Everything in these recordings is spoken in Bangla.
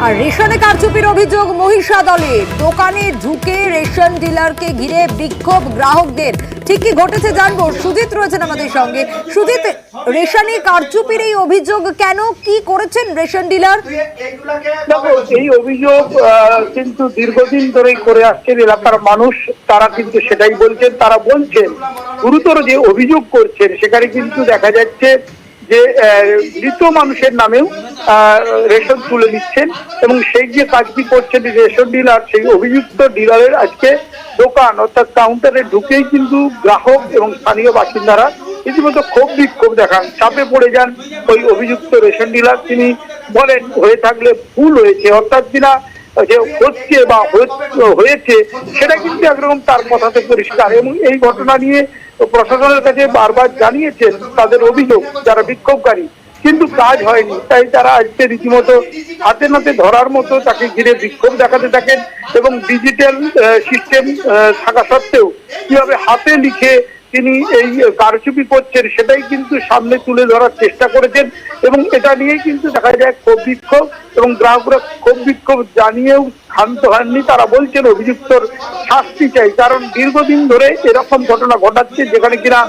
আর রেশনে কারচুপির অভিযোগ মহিষাদলে। দোকানে ঢুকে রেশন ডিলারকে ঘিরে বিক্ষোভ গ্রাহকদের। ঠিক কি ঘটেছে জানবো, সুজিত রয়েছেন আমাদের সঙ্গে। সুজিত, রেশনে কারচুপির এই অভিযোগ কেন, কি করেছেন রেশন ডিলার? দেখো, এই অভিযোগ কিন্তু দীর্ঘদিন ধরেই করে আসছেন এলাকার মানুষ। তারা কিন্তু সেটাই বলছেন। তারা বলছেন গুরুতর যে অভিযোগ করছেন সেখানে কিন্তু দেখা যাচ্ছে যে মৃত মানুষের নামেও রেশন তুলে নিচ্ছেন এবং সেই যে কাজটি করছেন রেশন ডিলার, সেই অভিযুক্ত ডিলারের আজকে দোকান অর্থাৎ কাউন্টারে ঢুকেই কিন্তু গ্রাহক এবং স্থানীয় বাসিন্দারা রীতিমতো ক্ষোভ বিক্ষোভ দেখান, চাপে পড়ে যান ওই অভিযুক্ত রেশন ডিলার। তিনি বলেন হয়ে থাকলে ভুল হয়েছে, অর্থাৎ কিনা যে হচ্ছে বা হয়েছে সেটা কিন্তু একরকম তার কথাতে পরিষ্কার। এবং এই ঘটনা নিয়ে প্রশাসনের কাছে বারবার জানিয়েছেন তাদের অভিযোগ যারা বিক্ষোভকারী, কিন্তু কাজ হয়নি। তাই তারা আজকে রীতিমতো হাতে নাতে ধরার মতো তাকে ঘিরে বিক্ষোভ দেখাতে থাকেন এবং ডিজিটাল সিস্টেম থাকা সত্ত্বেও কিভাবে হাতে লিখে তিনি এই কারচুপি করছেন সেটাই কিন্তু সামনে তুলে ধরার চেষ্টা করেছেন এবং এটা নিয়েই কিন্তু দেখা যায় ক্ষোভ বিক্ষোভ এবং গ্রাহকরা ক্ষোভ বিক্ষোভ জানিয়েও ক্ষান্ত হননি। তারা বলছেন অভিযুক্তর শাস্তি চাই, কারণ দীর্ঘদিন ধরে এরকম ঘটনা ঘটাচ্ছে যেখানে কিনা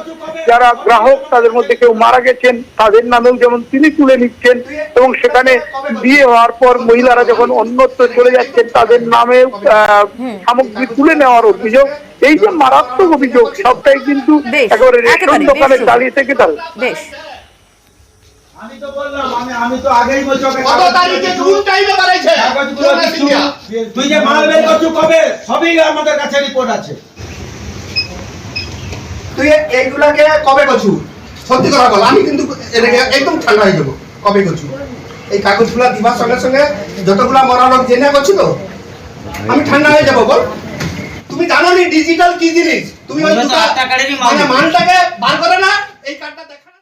যারা গ্রাহক তাদের মধ্যে কেউ মারা গেছেন তাদের নামেও যেমন তিনি তুলে নিচ্ছেন এবং সেখানে বিয়ে হওয়ার পর মহিলারা যখন অন্যত্র চলে যাচ্ছেন তাদের নামেও সামগ্রী তুলে নেওয়ার অভিযোগ। এই যে মারাত্মক অভিযোগ সবটাই কিন্তু একেবারে রেশন দোকানে দাঁড়িয়ে থেকে তার আমি তো বললাম আমি তো আগেই বলছি কত তারিখে কোন টাইমে বাড়াইছে তুই যে মাল বের করছিস কবে সবই আমাদের কাছে রিপোর্ট আছে। তুই এইগুলাকে কবে করছু সত্যি কথা বল, আমি কিন্তু একদম ঠান্ডা হয়ে যাব। কবে করছু এই কাগজগুলা দিবার সঙ্গে সঙ্গে যতগুলা মরা লোক জেনে করছু তো আমি ঠান্ডা হয়ে যাব। বল, তুমি জানো নি ডিজিটাল কি জিনিস? তুমি ওই মানে মালটাকে বার করে না এই কার্ডটা দেখা